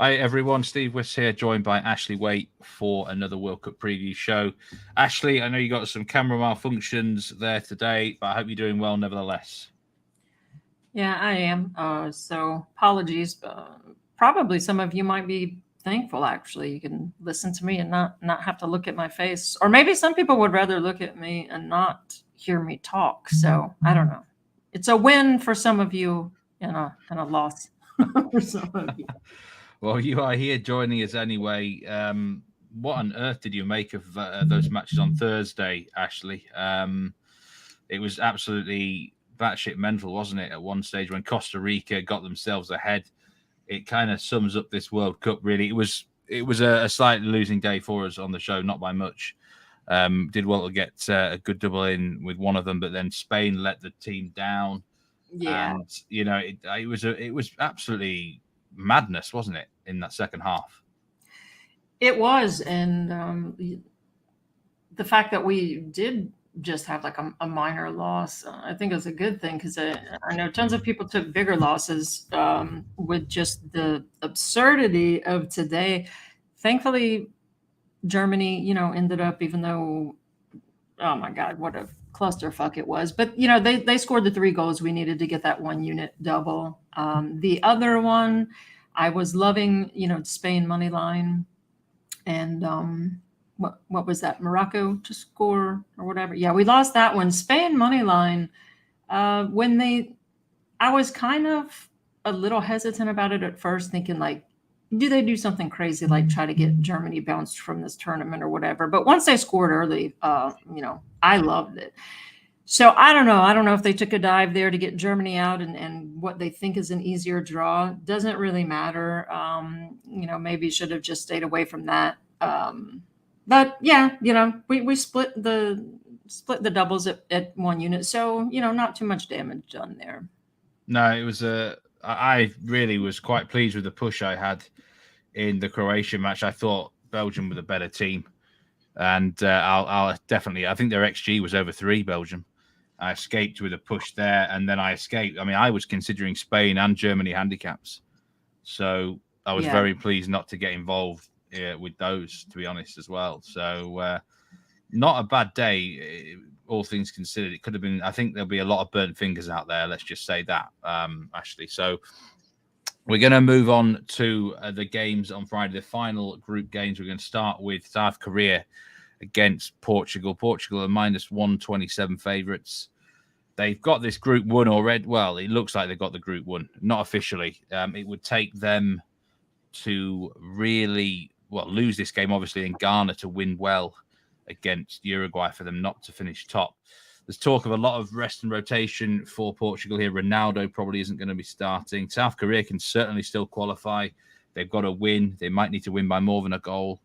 Hi everyone, Steve Wiss here, joined by Ashley Waite for another World Cup preview show. Ashley, I know you got some camera malfunctions there today, but I hope you're doing well nevertheless. Yeah, I am. So apologies. Probably some of you might be thankful. Actually, you can listen to me and not have to look at my face, or maybe some people would rather look at me and not hear me talk. So I don't know. It's a win for some of you and a loss for some of you. Well, you are here joining us anyway. What on earth did you make of those matches on Thursday, Ashley? It was absolutely batshit mental, wasn't it? At one stage when Costa Rica got themselves ahead, it kind of sums up this World Cup. Really, it was a slightly losing day for us on the show, not by much. Did well to get a good double in with one of them, but then Spain let the team down, Yeah, and it was absolutely madness, wasn't it, in that second half? it was, and the fact that we did just have like a minor loss, I think is a good thing because I know tons of people took bigger losses with just the absurdity of today. Thankfully, Germany, ended up, even though, oh my God, what a clusterfuck it was. But, they scored the 3 goals we needed to get that one unit double. The other one, I was loving, Spain money line and what was that? Morocco to score or whatever. Yeah, we lost that one. Spain money line. When I was kind of a little hesitant about it at first, thinking like, do they do something crazy like try to get Germany bounced from this tournament or whatever? But once they scored early, I loved it. So I don't know. I don't know if they took a dive there to get Germany out and what they think is an easier draw. Doesn't really matter. Maybe should have just stayed away from that. But yeah, we split the doubles at one unit. So, not too much damage done there. No, it was I really was quite pleased with the push I had in the Croatian match. I thought Belgium were the better team, and I'll definitely. I think their XG was over 3. Belgium. I escaped with a push there, and then I escaped. I mean, I was considering Spain and Germany handicaps, so I was Yeah. very pleased not to get involved with those, to be honest, as well. So not a bad day, all things considered. It could have been. I think there'll be a lot of burnt fingers out there. Let's just say that, Ashley. So we're going to move on to the games on Friday, the final group games. We're going to start with South Korea against Portugal. Portugal are minus 127 favourites. They've got this group one already. Well, it looks like they've got the group one, not officially. It would take them to really, lose this game, obviously, and Ghana to win well against Uruguay for them not to finish top. There's talk of a lot of rest and rotation for Portugal here. Ronaldo probably isn't going to be starting. South Korea can certainly still qualify. They've got to win. They might need to win by more than a goal.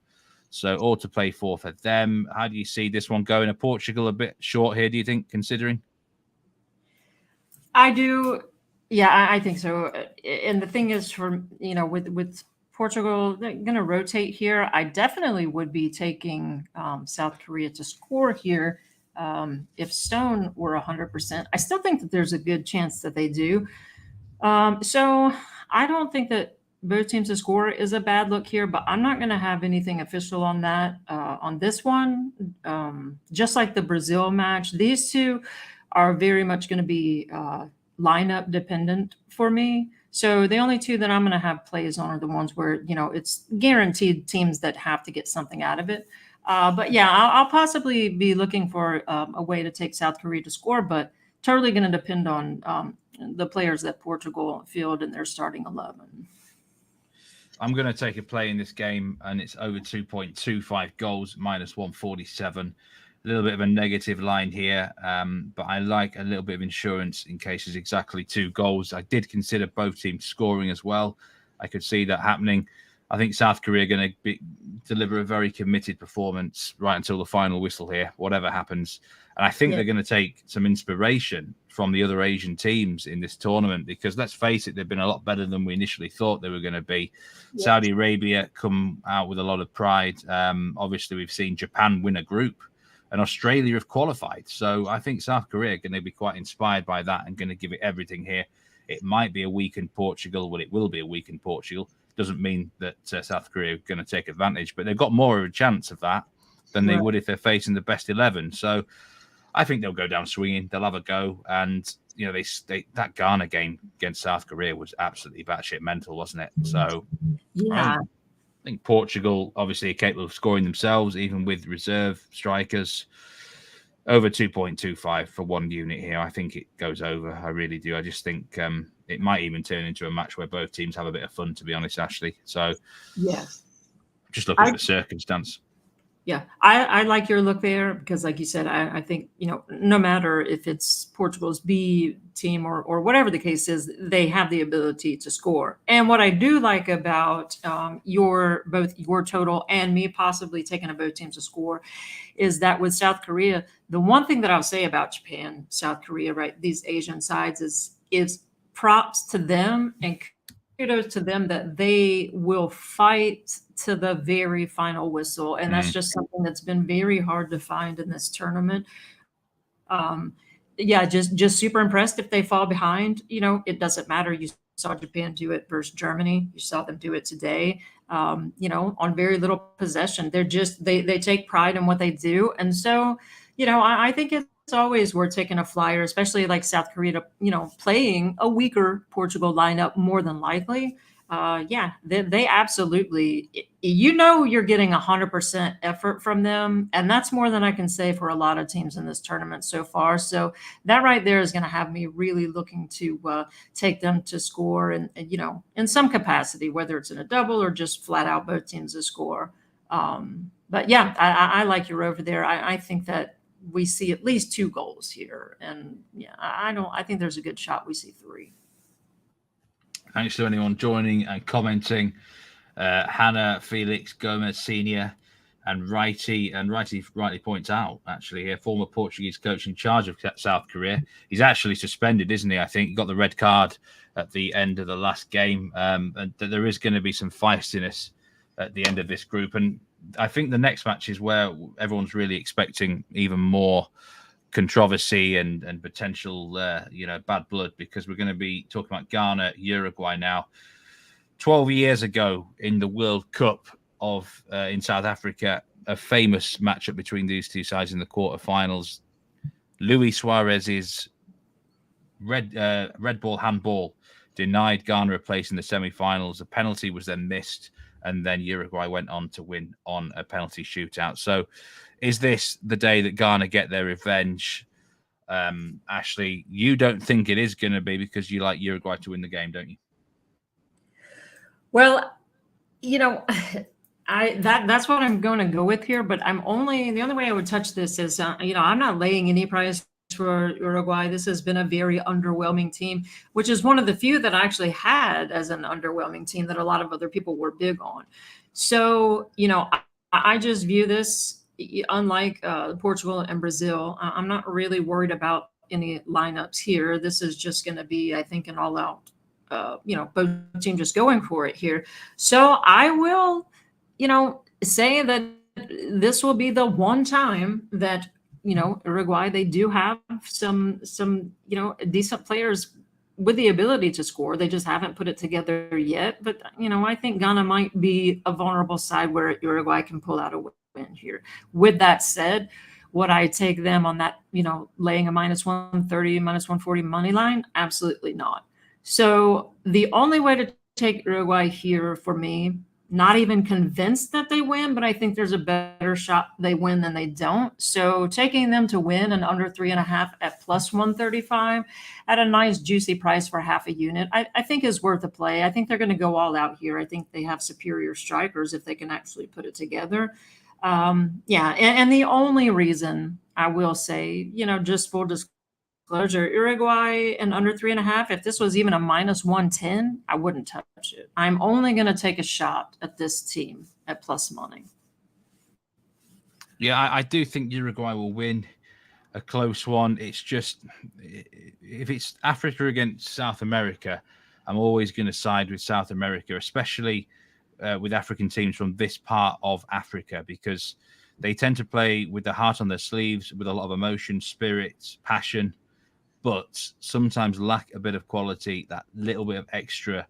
So all to play for them. How do you see this one going? Are Portugal a bit short here, do you think, considering? I do. Yeah, I think so. And the thing is, for with Portugal, they're going to rotate here. I definitely would be taking South Korea to score here. If Stone were 100%, I still think that there's a good chance that they do. So I don't think that both teams to score is a bad look here, but I'm not going to have anything official on that on this one. Just like the Brazil match, these two are very much going to be lineup dependent for me. So the only two that I'm going to have plays on are the ones where it's guaranteed teams that have to get something out of it. But yeah, I'll possibly be looking for a way to take South Korea to score, but totally going to depend on the players that Portugal field in their starting 11. I'm going to take a play in this game, and it's over 2.25 goals, minus 147. A little bit of a negative line here, but I like a little bit of insurance in case it's exactly 2 goals. I did consider both teams scoring as well. I could see that happening. I think South Korea are going to deliver a very committed performance right until the final whistle here, whatever happens. And I think Yeah. they're going to take some inspiration from the other Asian teams in this tournament because, let's face it, they've been a lot better than we initially thought they were going to be. Yeah. Saudi Arabia come out with a lot of pride. Obviously, we've seen Japan win a group and Australia have qualified. So I think South Korea are going to be quite inspired by that and going to give it everything here. It might be a weakened Portugal. Well, it will be a weakened Portugal. doesn't mean that South Korea are going to take advantage, but they've got more of a chance of that than they would if they're facing the best 11. So I think they'll go down swinging. They'll have a go. And, that Ghana game against South Korea was absolutely batshit mental, wasn't it? So Yeah. I think Portugal obviously are capable of scoring themselves, even with reserve strikers. Over 2.25 for one unit here. I think it goes over. I really do. I just think it might even turn into a match where both teams have a bit of fun, to be honest, Ashley. So, yes, just looking at the circumstance. Yeah, I like your look there because, like you said, I think, no matter if it's Portugal's B team or whatever the case is, they have the ability to score. And what I do like about both your total and me possibly taking a both teams to score is that with South Korea, the one thing that I'll say about Japan, South Korea, right, these Asian sides is props to them and kudos to them that they will fight to the very final whistle. And that's just something that's been very hard to find in this tournament. Just super impressed if they fall behind. It doesn't matter. You saw Japan do it versus Germany. You saw them do it today. On very little possession. They take pride in what they do. And so, I think it's always worth taking a flyer, especially like South Korea, playing a weaker Portugal lineup more than likely. They absolutely, you're getting 100% effort from them. And that's more than I can say for a lot of teams in this tournament so far. So that right there is going to have me really looking to take them to score and, in some capacity, whether it's in a double or just flat out both teams to score. But yeah, I like your over there. I think that we see at least 2 goals here. And yeah, I think there's a good shot we see 3. Thanks to anyone joining and commenting. Hannah, Felix, Gomez Senior, and Righty rightly points out, actually, here, former Portuguese coach in charge of South Korea. He's actually suspended, isn't he? I think he got the red card at the end of the last game. And that there is going to be some feistiness at the end of this group. And I think the next match is where everyone's really expecting even more controversy and potential, bad blood, because we're going to be talking about Ghana, Uruguay now. 12 years ago in the World Cup in South Africa, a famous matchup between these two sides in the quarterfinals. Luis Suarez's red ball handball denied Ghana a place in the semi-finals. A penalty was then missed, and then Uruguay went on to win on a penalty shootout. So is this the day that Ghana get their revenge? Ashley, you don't think it is going to be because you like Uruguay to win the game, don't you? Well, that's what I'm going to go with here, but the only way I would touch this is, I'm not laying any price for Uruguay. This has been a very underwhelming team, which is one of the few that I actually had as an underwhelming team that a lot of other people were big on. So, I just view this, unlike Portugal and Brazil, I'm not really worried about any lineups here. This is just going to be, I think, an all-out, both teams just going for it here. So I will, say that this will be the one time that, Uruguay, they do have some, decent players with the ability to score. They just haven't put it together yet. But, I think Ghana might be a vulnerable side where Uruguay can pull out a win here. With that said, would I take them on that, laying a -130, -140 money line? Absolutely not. So the only way to take Uruguay here for me, not even convinced that they win, but I think there's a better shot they win than they don't. So taking them to win and under 3.5 at +135 at a nice juicy price for half a unit, I think is worth a play. I think they're going to go all out here. I think they have superior strikers if they can actually put it together. And the only reason I will say, just full disclosure, Uruguay and under 3.5, if this was even a -110, I wouldn't touch it. I'm only going to take a shot at this team at plus money. Yeah, I do think Uruguay will win a close one. It's just, if it's Africa against South America, I'm always going to side with South America, especially with African teams from this part of Africa, because they tend to play with their heart on their sleeves, with a lot of emotion, spirit, passion, but sometimes lack a bit of quality, that little bit of extra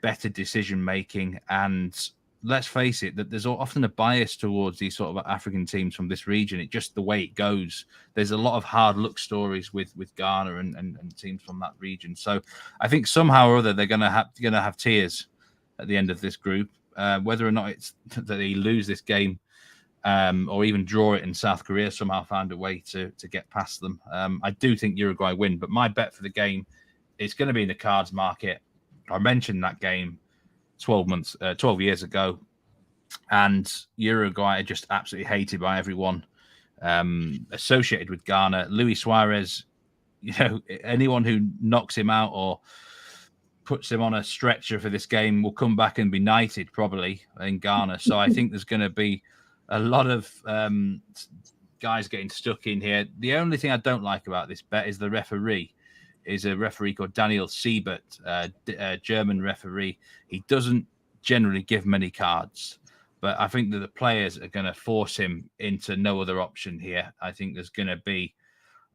better decision making. And let's face it, that there's often a bias towards these sort of African teams from this region. It's just the way it goes. There's a lot of hard luck stories with Ghana and teams from that region. So I think somehow or other they're gonna have tears at the end of this group, whether or not it's that they lose this game or even draw it in South Korea, somehow find a way to get past them. I do think Uruguay win, but my bet for the game is going to be in the cards market. I mentioned that game 12 years ago, and Uruguay are just absolutely hated by everyone associated with Ghana. Luis Suarez, anyone who knocks him out or puts him on a stretcher for this game will come back and be knighted probably in Ghana. So I think there's going to be a lot of guys getting stuck in here. The only thing I don't like about this bet is the referee. Is a referee called Daniel Siebert, a German referee. He doesn't generally give many cards, but I think that the players are going to force him into no other option here. I think there's going to be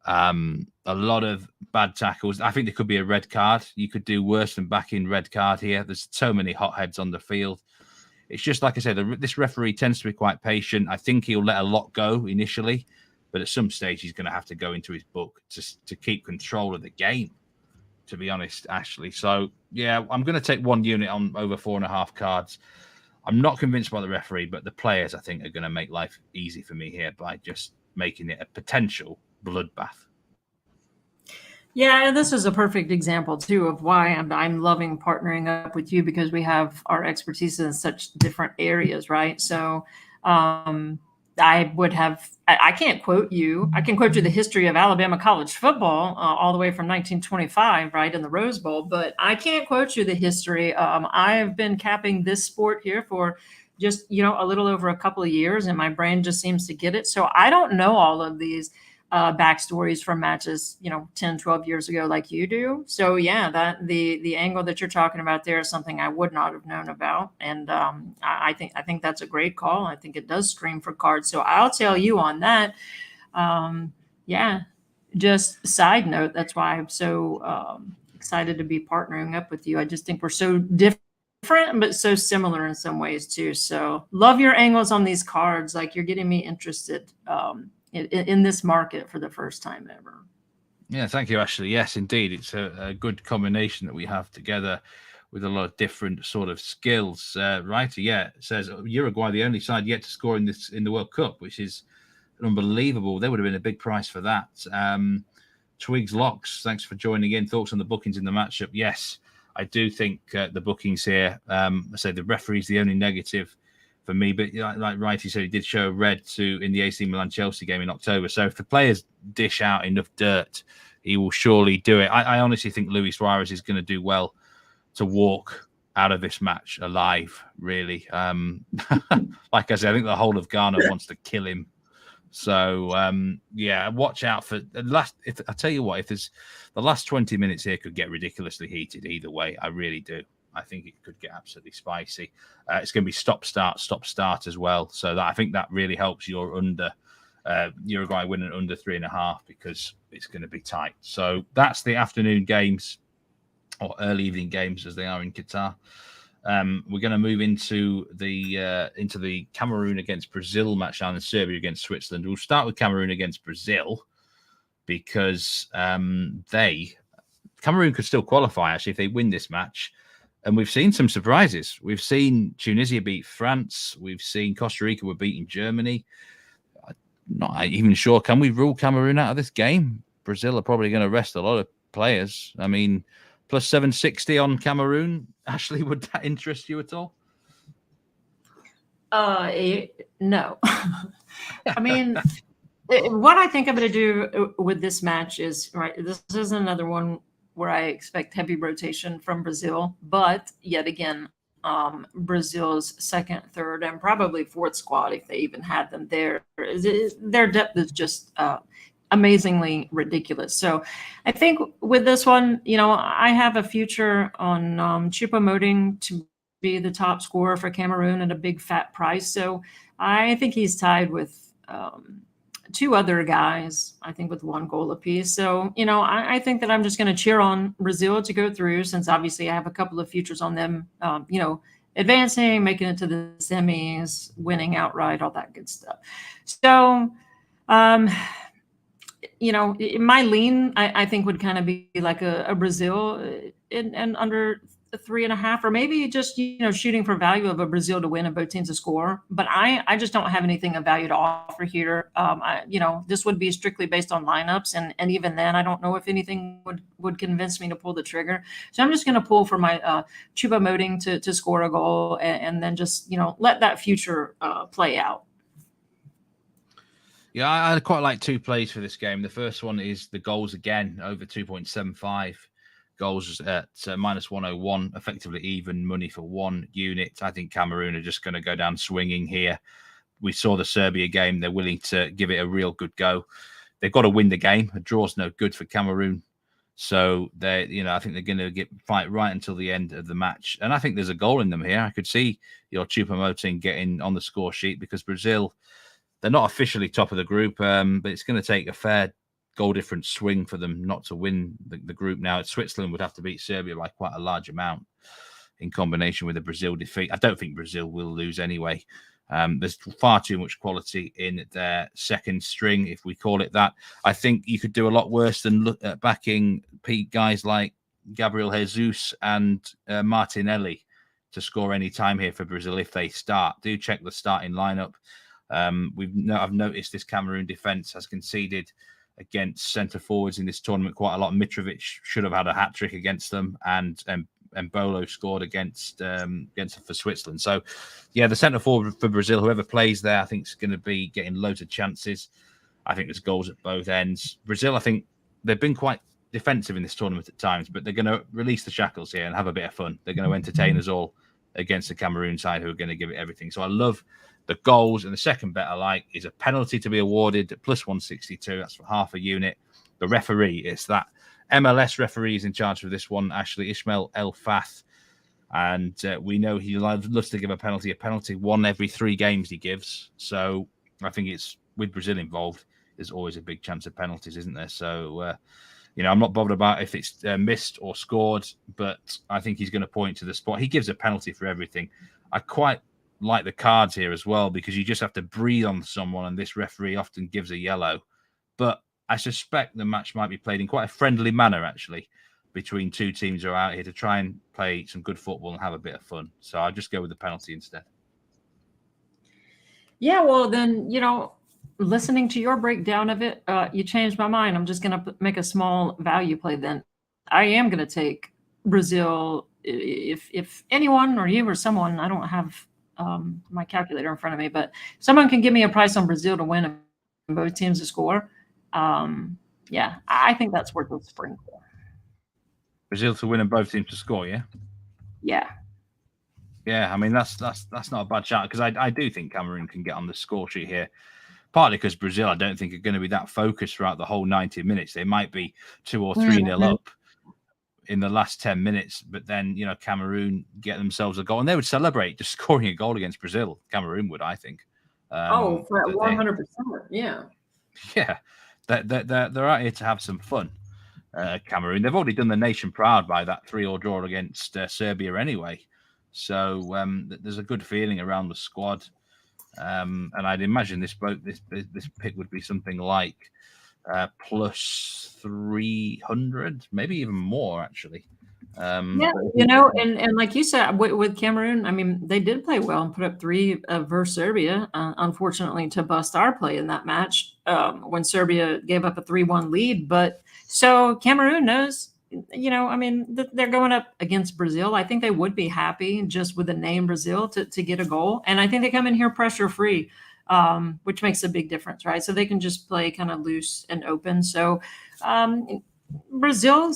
a lot of bad tackles. I think there could be a red card. You could do worse than back in red card here. There's so many hotheads on the field. It's just like I said, this referee tends to be quite patient. I think he'll let a lot go initially, but at some stage he's going to have to go into his book to keep control of the game, to be honest, Ashley. So, yeah, I'm going to take 1 unit on over 4.5 cards. I'm not convinced by the referee, but the players, I think, are going to make life easy for me here by just making it a potential bloodbath. Yeah, this is a perfect example, too, of why I'm loving partnering up with you, because we have our expertise in such different areas, right? So I can't quote you. I can quote you the history of Alabama college football all the way from 1925, right, in the Rose Bowl, but I can't quote you the history. I've been capping this sport here for just, a little over a couple of years, and my brain just seems to get it. So I don't know all of these backstories from matches, 10, 12 years ago like you do. So yeah, that the angle that you're talking about there is something I would not have known about. And I think that's a great call. I think it does scream for cards. So I'll tell you on that. Yeah, just side note, that's why I'm so excited to be partnering up with you. I just think we're so different, but so similar in some ways too. So love your angles on these cards. Like, you're getting me interested in this market for the first time ever. Yeah, thank you, Ashley. Yes, indeed. It's a good combination that we have together with a lot of different sort of skills. Writer, it says Uruguay, the only side yet to score in the World Cup, which is unbelievable. There would have been a big price for that. Twigs Locks, thanks for joining in. Thoughts on the bookings in the matchup? Yes, I do think the bookings here, I say the referee's the only negative for me, but like Righty said, he did show red in the AC Milan Chelsea game in October. So if the players dish out enough dirt, he will surely do it. I honestly think Luis Suarez is going to do well to walk out of this match alive, really. Like I said, I think the whole of Ghana wants to kill him. So, watch out for the last. I tell you what, if there's the last 20 minutes here could get ridiculously heated either way. I really do. I think it could get absolutely spicy. It's going to be stop, start as well. So I think that really helps your Uruguay winning under 3.5, because it's going to be tight. So that's the afternoon games, or early evening games as they are in Qatar. We're going to move into the Cameroon against Brazil match now, and Serbia against Switzerland. We'll start with Cameroon against Brazil, because Cameroon could still qualify actually if they win this match. And we've seen some surprises. We've seen Tunisia beat France. We've seen Costa Rica were beating Germany. I'm not even sure. Can we rule Cameroon out of this game? Brazil are probably going to rest a lot of players. I mean, plus 760 on Cameroon. Ashley, would that interest you at all? No. I mean, what I think I'm going to do with this match is, right, this is another one where I expect heavy rotation from Brazil, but yet again, Brazil's second, third, and probably fourth squad, if they even had them there, their depth is just amazingly ridiculous. So I think with this one, I have a future on Choupo-Moting to be the top scorer for Cameroon at a big fat price. So I think he's tied with two other guys, I think, with 1 goal apiece. So, I think that I'm just going to cheer on Brazil to go through, since obviously I have a couple of futures on them, advancing, making it to the semis, winning outright, all that good stuff. So, my lean, I think, would kind of be like a Brazil and under 3.5, or maybe just shooting for value of a Brazil to win and both teams to score. But I just don't have anything of value to offer here. This would be strictly based on lineups, and even then, I don't know if anything would convince me to pull the trigger. So I'm just going to pull for my Choupo-Moting to score a goal, and then just let that future play out. Yeah, I quite like 2 plays for this game. The first one is the goals again, over 2.75 goals at minus 101, effectively even money for 1 unit. I think Cameroon are just going to go down swinging here. We saw the Serbia game. They're willing to give it a real good go. They've got to win the game. A draw's no good for Cameroon. So I think they're going to fight right until the end of the match. And I think there's a goal in them here. I could see your Choupo-Moting getting on the score sheet, because Brazil, they're not officially top of the group, but it's going to take a fair goal difference swing for them not to win the group now. Switzerland would have to beat Serbia by quite a large amount in combination with a Brazil defeat. I don't think Brazil will lose anyway. There's far too much quality in their second string, if we call it that. I think you could do a lot worse than look at backing guys like Gabriel Jesus and Martinelli to score any time here for Brazil if they start. Do check the starting lineup. I've noticed this Cameroon defense has conceded against centre forwards in this tournament quite a lot. Mitrovic should have had a hat trick against them, and Bolo scored against for Switzerland. So, yeah, the centre forward for Brazil, whoever plays there, I think is going to be getting loads of chances. I think there's goals at both ends. Brazil, I think they've been quite defensive in this tournament at times, but they're going to release the shackles here and have a bit of fun. They're going to entertain us all against the Cameroon side, who are going to give it everything. So I love the goals. And the second bet I like is a penalty to be awarded at plus 162. That's for half a unit. The referee, it's that MLS referee is in charge of this one, actually, Ismail El Fath. And we know he loves to give a penalty 1 every 3 games he gives. So I think it's, with Brazil involved, there's always a big chance of penalties, isn't there? So, I'm not bothered about if it's missed or scored, but I think he's going to point to the spot. He gives a penalty for everything. I quite like the cards here as well, because you just have to breathe on someone, and this referee often gives a yellow. But I suspect the match might be played in quite a friendly manner, actually, between 2 teams who are out here to try and play some good football and have a bit of fun. So I'll just go with the penalty instead. Yeah, well, then, listening to your breakdown of it, you changed my mind. I'm just going to make a small value play then. I am going to take Brazil. If anyone, or you or someone, I don't have my calculator in front of me, but someone can give me a price on Brazil to win and both teams to score. Yeah, I think that's worth a sprinkle. Brazil to win and both teams to score, yeah? Yeah. Yeah, I mean, that's not a bad shot, because I do think Cameroon can get on the score sheet here. Partly because Brazil, I don't think, are going to be that focused throughout the whole 90 minutes. They might be 2 or 3-0 up in the last 10 minutes, but then, Cameroon get themselves a goal, and they would celebrate just scoring a goal against Brazil. Cameroon would, I think. For 100%. Yeah. Yeah. They're out here to have some fun. Cameroon, they've already done the nation proud by that 3-3 draw against Serbia anyway. So there's a good feeling around the squad. And I'd imagine this pick would be something like plus 300, maybe even more, actually. Yeah, and like you said, with Cameroon, I mean, they did play well and put up 3 versus Serbia. Unfortunately, to bust our play in that match when Serbia gave up a 3-1 lead. But so Cameroon knows, I mean, they're going up against Brazil. I think they would be happy just with the name Brazil to get a goal. And I think they come in here pressure free, which makes a big difference, right? So they can just play kind of loose and open. So Brazil,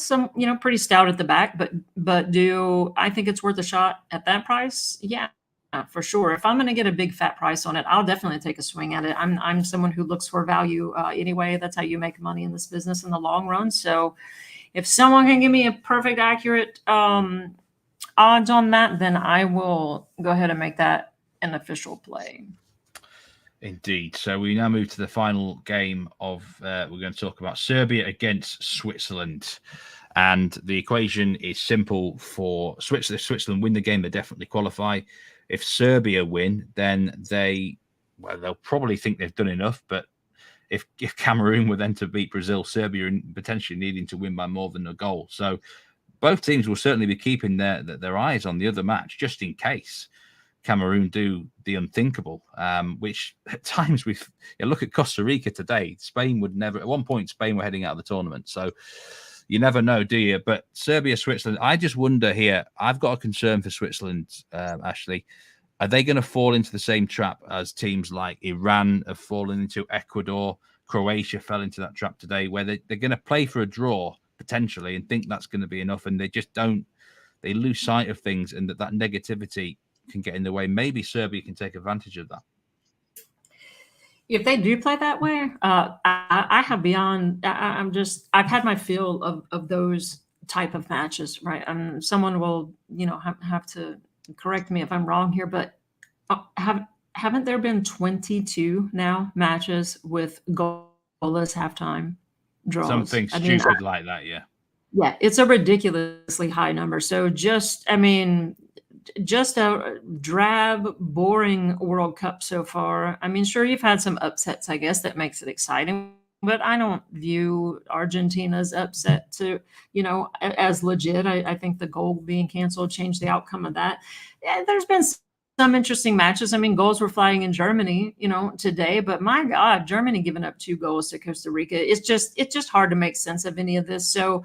pretty stout at the back, but do I think it's worth a shot at that price? Yeah, for sure. If I'm going to get a big fat price on it, I'll definitely take a swing at it. I'm someone who looks for value anyway. That's how you make money in this business in the long run. So if someone can give me a perfect, accurate odds on that, then I will go ahead and make that an official play. Indeed. So we now move to the final game of, we're going to talk about Serbia against Switzerland. And the equation is simple for Switzerland. If Switzerland win the game, they definitely qualify. If Serbia win, then they'll probably think they've done enough. But if Cameroon were then to beat Brazil, Serbia potentially needing to win by more than a goal. So both teams will certainly be keeping their eyes on the other match, just in case Cameroon do the unthinkable, which at times look at Costa Rica today. Spain would never, at one point, Spain were heading out of the tournament. So you never know, do you? But Serbia, Switzerland, I just wonder here, I've got a concern for Switzerland, Ashley. Are they going to fall into the same trap as teams like Iran have fallen into? Ecuador, Croatia fell into that trap today, where they're going to play for a draw potentially and think that's going to be enough, and they just don't. They lose sight of things, and that negativity can get in the way. Maybe Serbia can take advantage of that. If they do play that way, I have beyond. I've had my fill of those type of matches, right? Someone will, have to correct me if I'm wrong here, but haven't there been 22 now matches with goalless halftime draws? Something stupid like that, yeah. Yeah, it's a ridiculously high number. So just a drab, boring World Cup so far. Sure, you've had some upsets, I guess, that makes it exciting, but I don't view Argentina's upset as legit. I think the goal being canceled changed the outcome of that. Yeah, there's been some interesting matches. Goals were flying in Germany, today, but my God, Germany giving up 2 goals to Costa Rica. It's just hard to make sense of any of this. So,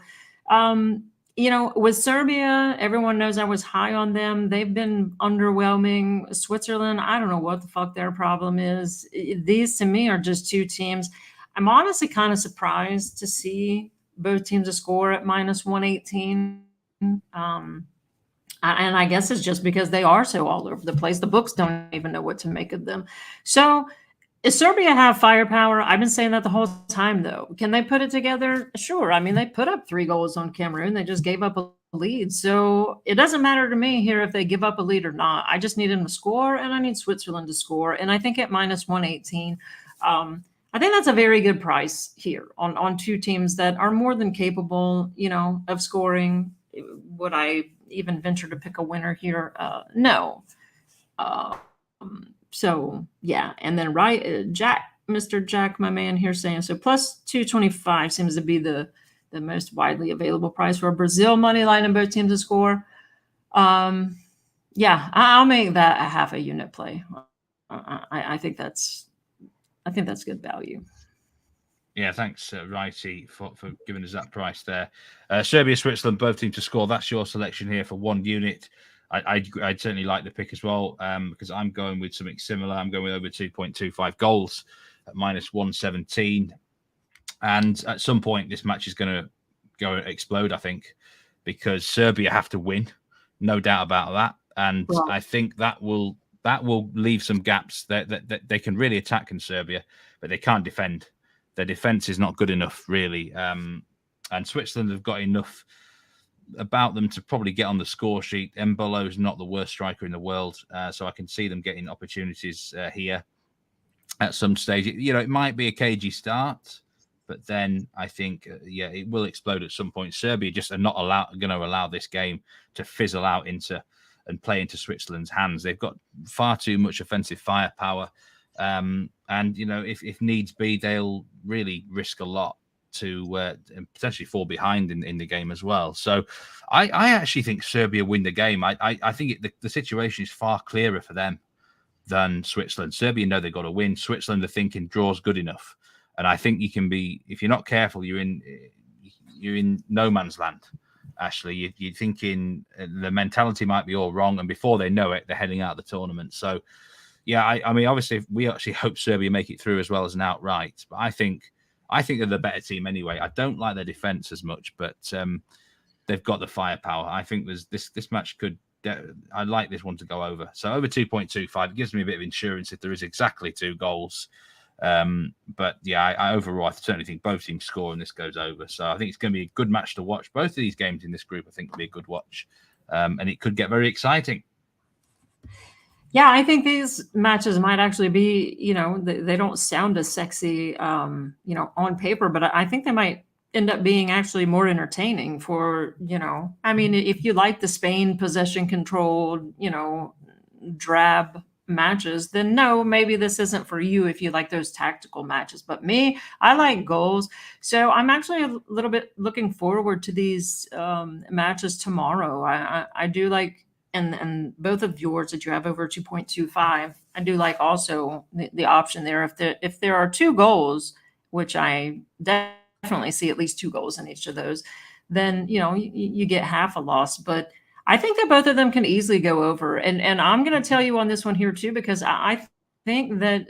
with Serbia, everyone knows I was high on them. They've been underwhelming. Switzerland, I don't know what the fuck their problem is. These, to me, are just 2 teams. I'm honestly kind of surprised to see both teams score at -118. And I guess it's just because they are so all over the place. The books don't even know what to make of them. So does Serbia have firepower? I've been saying that the whole time, though. Can they put it together? Sure. They put up 3 goals on Cameroon. They just gave up a lead. So it doesn't matter to me here if they give up a lead or not. I just need them to score, and I need Switzerland to score. And I think at -118, I think that's a very good price here on 2 teams that are more than capable, of scoring. Would I even venture to pick a winner here? No. So yeah, and then Mr. Jack, my man here, saying so +225 seems to be the most widely available price for a Brazil money line in both teams to score. Yeah, I'll make that a half a unit play. I think that's good value. Yeah, thanks, Righty, for giving us that price there. Serbia, Switzerland, both teams to score. That's your selection here for 1 unit. I'd certainly like the pick as well, because I'm going with something similar. I'm going with over 2.25 goals at -117. And at some point, this match is going to go explode, I think, because Serbia have to win. No doubt about that. And I think that will leave some gaps that they can really attack in Serbia, but they can't defend. Their defense is not good enough, really. And Switzerland have got enough about them to probably get on the score sheet. Embolo is not the worst striker in the world, so I can see them getting opportunities here at some stage. It might be a cagey start, but then I think, it will explode at some point. Serbia just are not going to allow this game to fizzle out into and play into Switzerland's hands. They've got far too much offensive firepower, and if needs be, they'll really risk a lot to potentially fall behind in the game as well. So I actually think Serbia win the game. I think the situation is far clearer for them than Switzerland. Serbia know they've got to win. Switzerland are thinking draw's good enough. And I think you can be, if you're not careful, you're in no man's land, Ashley. You're thinking the mentality might be all wrong, and before they know it, they're heading out of the tournament. So yeah, obviously we actually hope Serbia make it through as well as an outright, but I think they're the better team anyway. I don't like their defense as much, but they've got the firepower. I think this match could. I'd like this one to go over. So over 2.25 gives me a bit of insurance if there is exactly 2 goals. But yeah, I overall I certainly think both teams score and this goes over. So I think it's going to be a good match to watch. Both of these games in this group I think will be a good watch, and it could get very exciting. Yeah, I think these matches might actually be, they don't sound as sexy, on paper, but I think they might end up being actually more entertaining for, I mean, if you like the Spain possession controlled, drab matches, then no, maybe this isn't for you if you like those tactical matches. But me, I like goals. So I'm actually a little bit looking forward to these matches tomorrow. I do like, and both of yours that you have over 2.25, I do like also the option there. If there are two goals, which I definitely see at least two goals in each of those, then you get half a loss. But I think that both of them can easily go over. And I'm going to tell you on this one here too, because I think that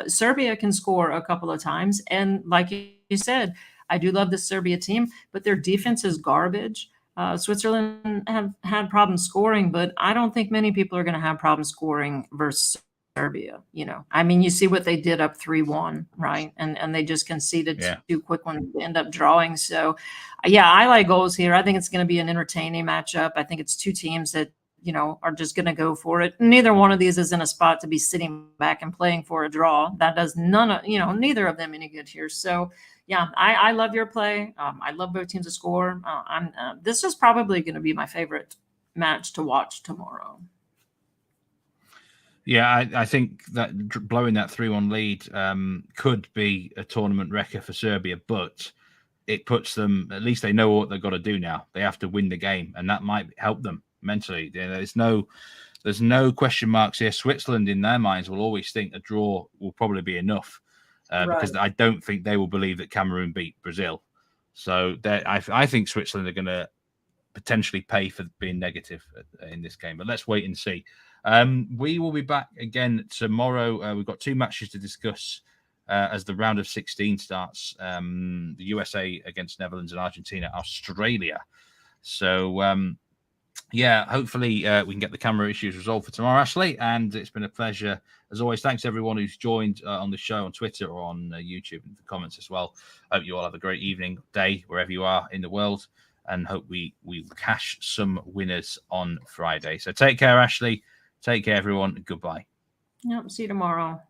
Serbia can score a couple of times. And like you said, I do love the Serbia team, but their defense is garbage. Switzerland have had problems scoring, but I don't think many people are going to have problems scoring versus Serbia. I mean, you see what they did up 3-1, right? And they just conceded Yeah. two quick ones to end up drawing. So, yeah, I like goals here. I think it's going to be an entertaining matchup. I think it's two teams that are just going to go for it. Neither one of these is in a spot to be sitting back and playing for a draw. That does neither of them any good here. So, yeah, I love your play. I love both teams to score. This is probably going to be my favorite match to watch tomorrow. Yeah, I think that blowing that 3-1 lead could be a tournament wrecker for Serbia, but it puts them, at least they know what they've got to do now. They have to win the game, and that might help them mentally. There's no question marks here. Switzerland, in their minds, will always think a draw will probably be enough because I don't think they will believe that Cameroon beat Brazil. So I think Switzerland are going to potentially pay for being negative in this game, but let's wait and see. We will be back again tomorrow. We've got two matches to discuss as the round of 16 starts. The USA against Netherlands and Argentina, Australia. So, hopefully we can get the camera issues resolved for tomorrow, Ashley. And it's been a pleasure, as always. Thanks to everyone who's joined on the show on Twitter or on YouTube and the comments as well. Hope you all have a great evening, day, wherever you are in the world. And hope we cash some winners on Friday. So take care, Ashley. Take care, everyone. Goodbye. Yep. See you tomorrow.